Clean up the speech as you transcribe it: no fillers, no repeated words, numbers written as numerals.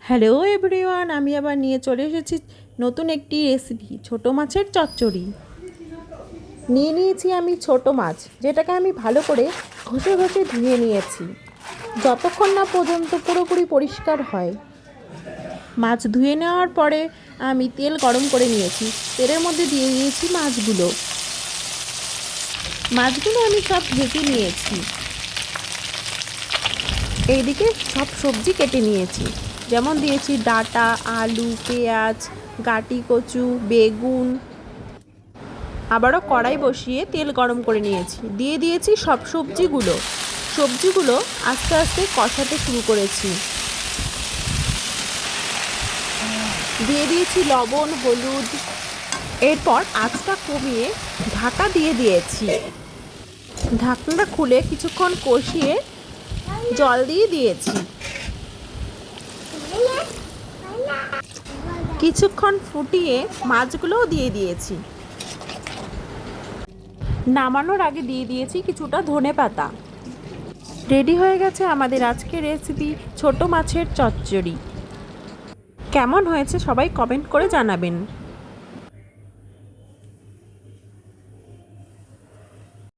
Hello everyone, আমি আবার নিয়ে চলে এসেছি নতুন একটি রেসিপি, ছোট মাছের চচ্চড়ি। নিয়ে নিয়েছি আমি ছোট মাছ, যেটাকে আমি ভালো করে ঘষে ঘষে ধুয়ে নিয়েছি, যতক্ষণ না পর্যন্ত পুরোপুরি পরিষ্কার হয়। মাছ ধুয়ে নেওয়ার পরে আমি তেল গরম করে নিয়েছি, তেলের মধ্যে দিয়ে দিয়েছি মাছগুলো আমি সব ভেজে নিয়েছি। এইদিকে সব সবজি কেটে নিয়েছি, যেমন দিয়েছি ডাঁটা, আলু, পেঁয়াজ, গাটি কচু, বেগুন। আবারও কড়াই বসিয়ে তেল গরম করে নিয়েছি, দিয়ে দিয়েছি সব সবজিগুলো আস্তে আস্তে কষাতে শুরু করেছি। দিয়ে দিয়েছি লবণ, হলুদ। এরপর আঁচটা কমিয়ে ঢাকা দিয়ে দিয়েছি। ঢাকনাটা খুলে কিছুক্ষণ কষিয়ে জল দিয়ে দিয়েছি। কিছুক্ষণ ফুটিয়ে মাছগুলোও দিয়ে দিয়েছি। নামানোর আগে দিয়ে দিয়েছি কিছুটা ধনেপাতা। রেডি হয়ে গেছে আমাদের আজকের রেসিপি, ছোট মাছের চচ্চড়ি। কেমন হয়েছে সবাই কমেন্ট করে জানাবেন।